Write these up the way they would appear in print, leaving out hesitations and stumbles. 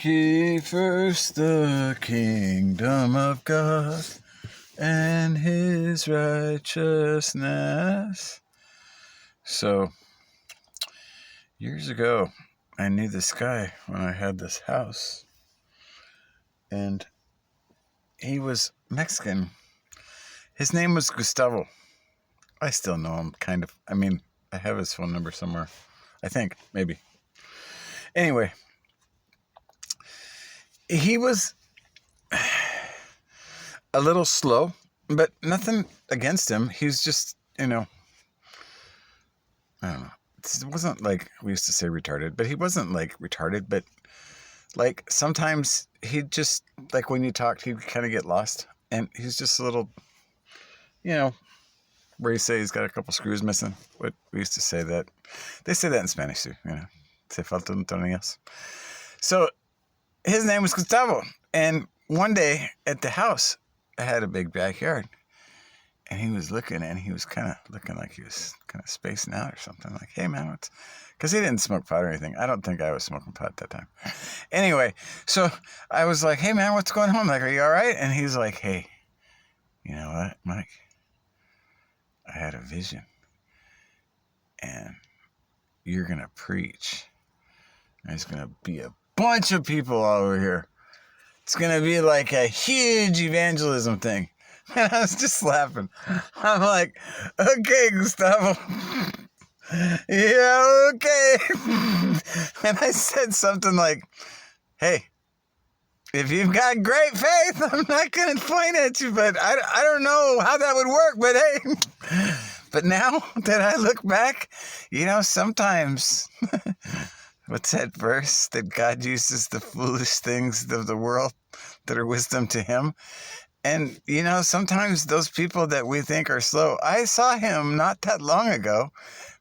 Ye first the kingdom of God and his righteousness. So, years ago, I knew this guy when I had this house. And he was Mexican. His name was Gustavo. I still know him, kind of. I mean, I have his phone number somewhere. I think, maybe. Anyway, he was a little slow, but nothing against him. He's just, I don't know. It wasn't like, we used to say retarded, but he wasn't like retarded, but like sometimes he'd just, like when you talked, he'd kind of get lost. And he's just a little, where you say he's got a couple screws missing. What we used to say that. They say that in Spanish too, Se falta un tornillos. So his name was Gustavo. And one day at the house, I had a big backyard. And he was looking, and he was kind of looking like he was kind of spacing out or something. Like, hey, man, what's... Because he didn't smoke pot or anything. I don't think I was smoking pot at that time. Anyway, so I was like, hey, man, what's going on? Like, are you all right? And he's like, hey, you know what, Mike? I had a vision. And you're going to preach. There's going to be a bunch of people all over here. It's going to be like a huge evangelism thing. And I was just laughing. I'm like, okay, Gustavo. Yeah, okay. And I said something like, hey, if you've got great faith, I'm not going to point at you, but I don't know how that would work, but hey. But now that I look back, sometimes, what's that verse? That God uses the foolish things of the world that are wisdom to him. And, sometimes those people that we think are slow, I saw him not that long ago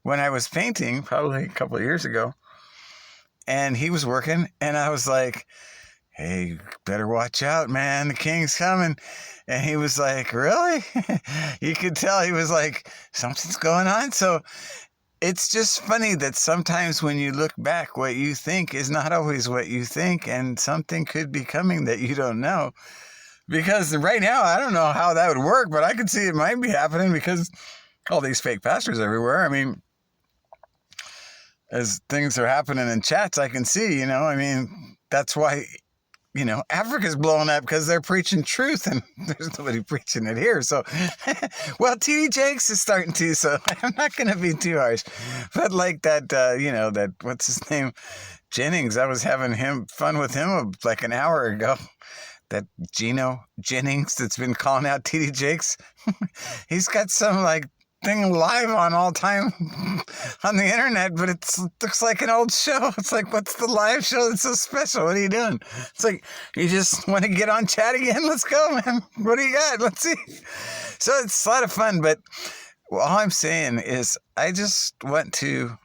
when I was painting, probably a couple of years ago, and he was working, and I was like, hey, you better watch out, man, the king's coming. And he was like, really? You could tell he was like, something's going on. So it's just funny that sometimes when you look back, what you think is not always what you think, and something could be coming that you don't know. Because right now, I don't know how that would work, but I could see it might be happening because all these fake pastors everywhere. I mean, as things are happening in chats, I can see, that's why, Africa's blowing up because they're preaching truth and there's nobody preaching it here. So, well, T.D. Jakes is starting to, so I'm not going to be too harsh. But like that, that, what's his name? Jennings, I was having fun with him like an hour ago. That Gino Jennings that's been calling out T.D. Jakes. He's got some like thing live on all time on the internet, but it looks like an old show. It's like, what's the live show that's so special? What are you doing? It's like, you just want to get on chat again? Let's go, man. What do you got? Let's see. So it's a lot of fun, but all I'm saying is I just want to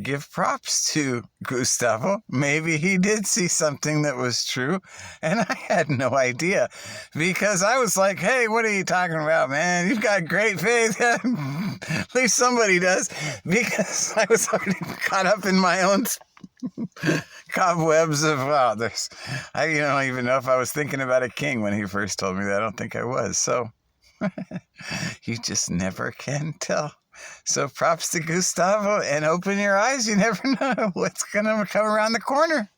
give props to Gustavo. Maybe he did see something that was true, and I had no idea because I was like, hey, what are you talking about, man? You've got great faith. At least somebody does, because I was already caught up in my own cobwebs of, I don't even know if I was thinking about a king when he first told me that. I don't think I was. So you just never can tell. So props to Gustavo, and open your eyes. You never know what's going to come around the corner.